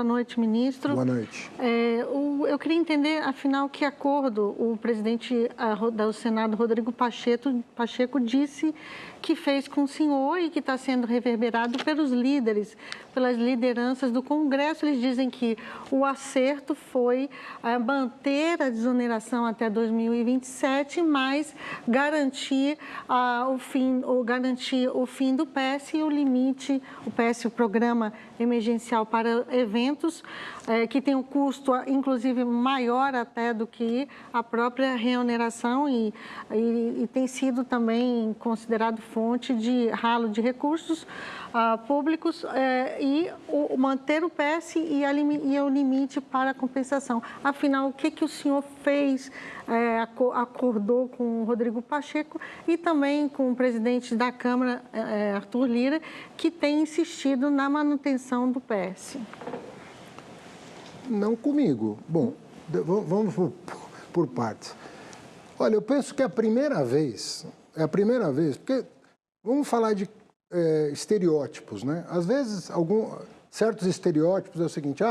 Boa noite, ministro. Boa noite. Eu queria entender, afinal, que acordo o presidente do Senado, Rodrigo Pacheco, disse que fez com o senhor e que está sendo reverberado pelos líderes, pelas lideranças do Congresso. Eles dizem que o acerto foi manter a desoneração até 2027, mas garantir o fim do PES e o limite, o Programa Emergencial para Eventos, que tem um custo, inclusive, maior até do que a própria reoneração e tem sido também considerado fonte de ralo de recursos públicos manter o PES e o limite para a compensação. Afinal, o que o senhor fez, acordou com o Rodrigo Pacheco e também com o presidente da Câmara, Arthur Lira, que tem insistido na manutenção do PES? Não comigo. Bom, vamos por partes. Olha, eu penso que é a primeira vez, porque vamos falar de estereótipos, né? Às vezes, certos estereótipos é o seguinte,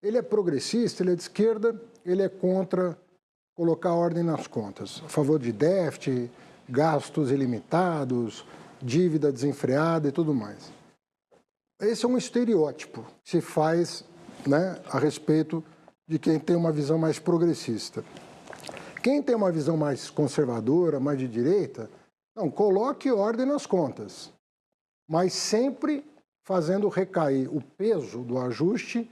ele é progressista, ele é de esquerda, ele é contra colocar ordem nas contas, a favor de déficit, gastos ilimitados, dívida desenfreada e tudo mais. Esse é um estereótipo que se faz, né, a respeito de quem tem uma visão mais progressista. Quem tem uma visão mais conservadora, mais de direita, não, coloque ordem nas contas, mas sempre fazendo recair o peso do ajuste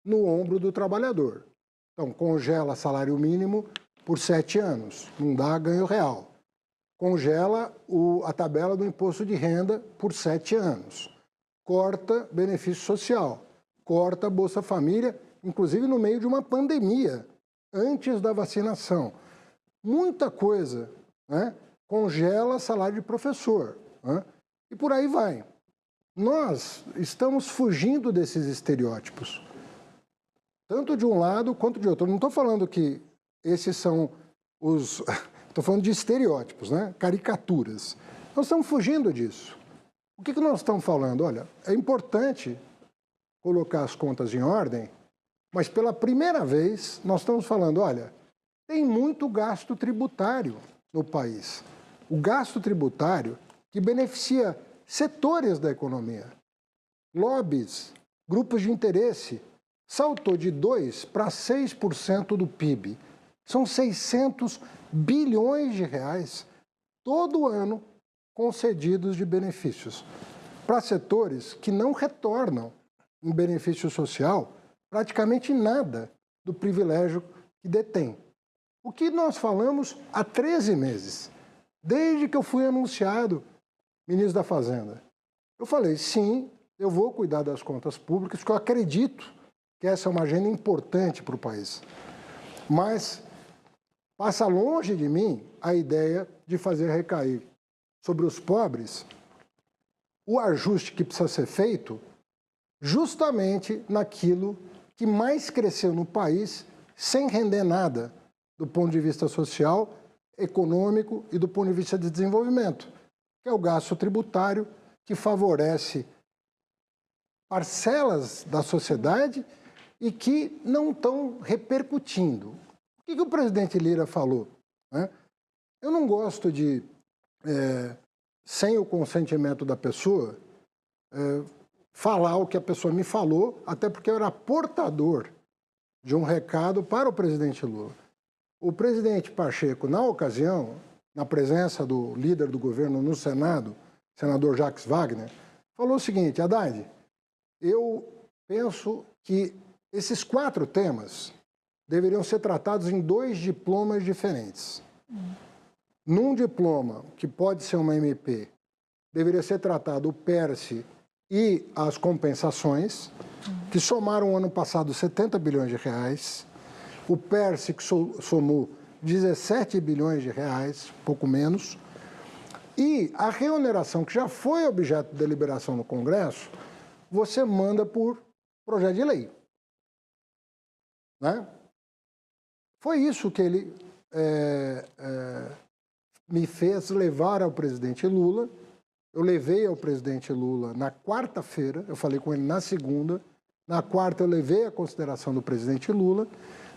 no ombro do trabalhador. Então, congela salário mínimo por 7 anos, não dá ganho real. Congela a tabela do imposto de renda por 7 anos. Corta benefício social, corta Bolsa Família, inclusive no meio de uma pandemia, antes da vacinação. Muita coisa, né? Congela salário de professor, né? E por aí vai. Nós estamos fugindo desses estereótipos, tanto de um lado quanto de outro. Eu não estou falando que esses são os... Estou falando de estereótipos, né? Caricaturas. Nós estamos fugindo disso. O que nós estamos falando? Olha, é importante colocar as contas em ordem, mas pela primeira vez nós estamos falando, olha, tem muito gasto tributário no país. O gasto tributário que beneficia setores da economia, lobbies, grupos de interesse, saltou de 2% para 6% do PIB. São 600 bilhões de reais todo ano concedidos de benefícios para setores que não retornam em benefício social praticamente nada do privilégio que detém. O que nós falamos há 13 meses, desde que eu fui anunciado ministro da Fazenda. Eu falei, sim, eu vou cuidar das contas públicas, porque eu acredito que essa é uma agenda importante para o país. Mas passa longe de mim a ideia de fazer recair sobre os pobres o ajuste que precisa ser feito justamente naquilo que mais cresceu no país sem render nada do ponto de vista social, econômico e do ponto de vista de desenvolvimento, que é o gasto tributário que favorece parcelas da sociedade e que não estão repercutindo. O que o presidente Lira falou? Eu não gosto de, sem o consentimento da pessoa, falar o que a pessoa me falou, até porque eu era portador de um recado para o presidente Lula. O presidente Pacheco, na ocasião, na presença do líder do governo no Senado, senador Jacques Wagner, falou o seguinte, Haddad, eu penso que esses 4 temas deveriam ser tratados em 2 diplomas diferentes. Num diploma, que pode ser uma MP, deveria ser tratado o PERSE e as compensações, que somaram ano passado 70 bilhões de reais, o PERSE que somou 17 bilhões de reais, pouco menos, e a reoneração, que já foi objeto de deliberação no Congresso, você manda por projeto de lei. Né? Foi isso que ele me fez levar ao presidente Lula. Eu levei ao presidente Lula na quarta-feira, eu falei com ele na segunda, Na quarta, eu levei a consideração do presidente Lula.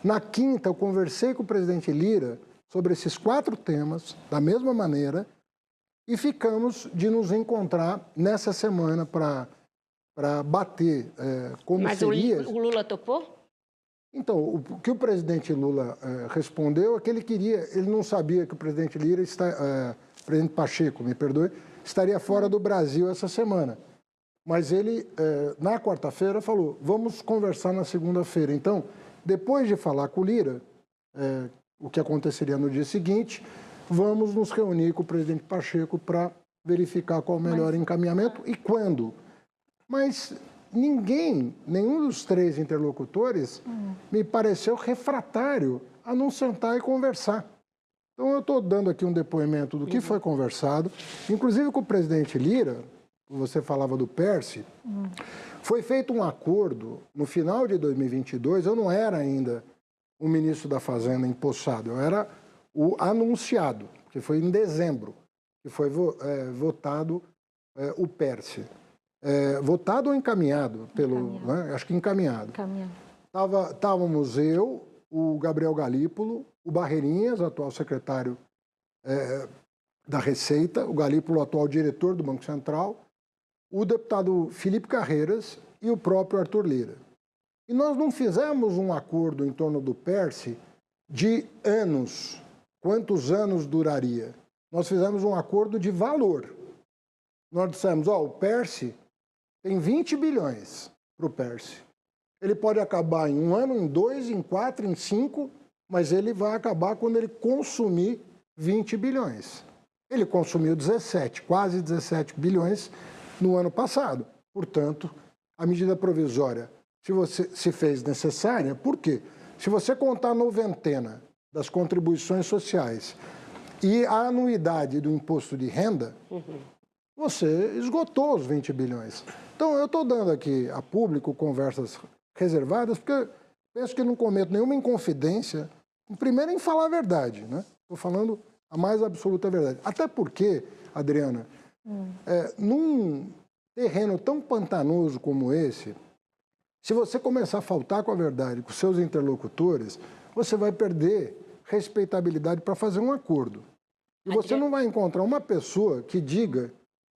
Na quinta, eu conversei com o presidente Lira sobre esses 4 temas, da mesma maneira, e ficamos de nos encontrar nessa semana para bater como Mas seria... o Lula topou? Então, o que o presidente Lula respondeu é que ele não sabia que o presidente Lira, presidente Pacheco, me perdoe, estaria fora do Brasil essa semana. Mas ele, na quarta-feira, falou, vamos conversar na segunda-feira. Então, depois de falar com o Lira, o que aconteceria no dia seguinte, vamos nos reunir com o presidente Pacheco para verificar qual o melhor encaminhamento e quando. Mas nenhum dos 3 interlocutores me pareceu refratário a não sentar e conversar. Então, eu estou dando aqui um depoimento do que foi conversado, inclusive com o presidente Lira, você falava do PERSE, foi feito um acordo no final de 2022, eu não era ainda o ministro da Fazenda empossado, eu era o anunciado, que foi em dezembro, que foi votado o PERSE. Votado ou encaminhado? Né? Acho que encaminhado. Estávamos eu, o Gabriel Galípolo, o Barreirinhas, atual secretário da Receita, o Galípolo, atual diretor do Banco Central, o deputado Felipe Carreiras e o próprio Arthur Lira. E nós não fizemos um acordo em torno do PERSE de anos, quantos anos duraria. Nós fizemos um acordo de valor. Nós dissemos, o PERSE tem 20 bilhões para o PERSE. Ele pode acabar em 1 ano, em 2, em 4, em 5, mas ele vai acabar quando ele consumir 20 bilhões. Ele consumiu 17, quase 17 bilhões no ano passado. Portanto, a medida provisória se fez necessária, por quê? Se você contar a noventena das contribuições sociais e a anuidade do imposto de renda, você esgotou os 20 bilhões. Então, eu estou dando aqui a público conversas reservadas, porque penso que não cometo nenhuma inconfidência, primeiro em falar a verdade, né? Estou falando a mais absoluta verdade. Até porque, Adriana, num terreno tão pantanoso como esse, se você começar a faltar com a verdade com seus interlocutores, você vai perder respeitabilidade para fazer um acordo. E você não vai encontrar uma pessoa que diga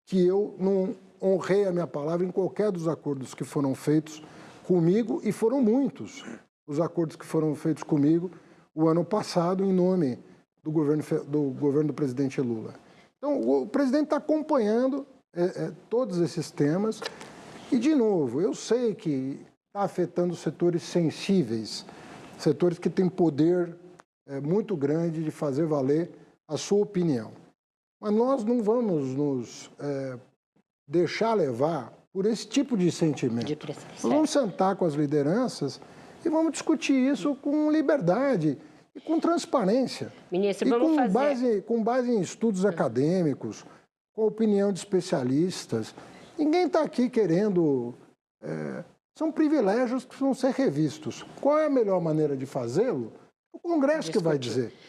que eu não honrei a minha palavra em qualquer dos acordos que foram feitos comigo, e foram muitos os acordos que foram feitos comigo o ano passado em nome do governo do presidente Lula. Então, o presidente está acompanhando todos esses temas e, de novo, eu sei que está afetando setores sensíveis, setores que têm poder muito grande de fazer valer a sua opinião. Mas nós não vamos nos deixar levar por esse tipo de sentimento. Nós vamos sentar com as lideranças e vamos discutir isso com liberdade e com transparência. Ministro, e vamos com base em estudos acadêmicos, com a opinião de especialistas. Ninguém está aqui querendo... são privilégios que precisam ser revistos. Qual é a melhor maneira de fazê-lo? O Congresso que vai dizer.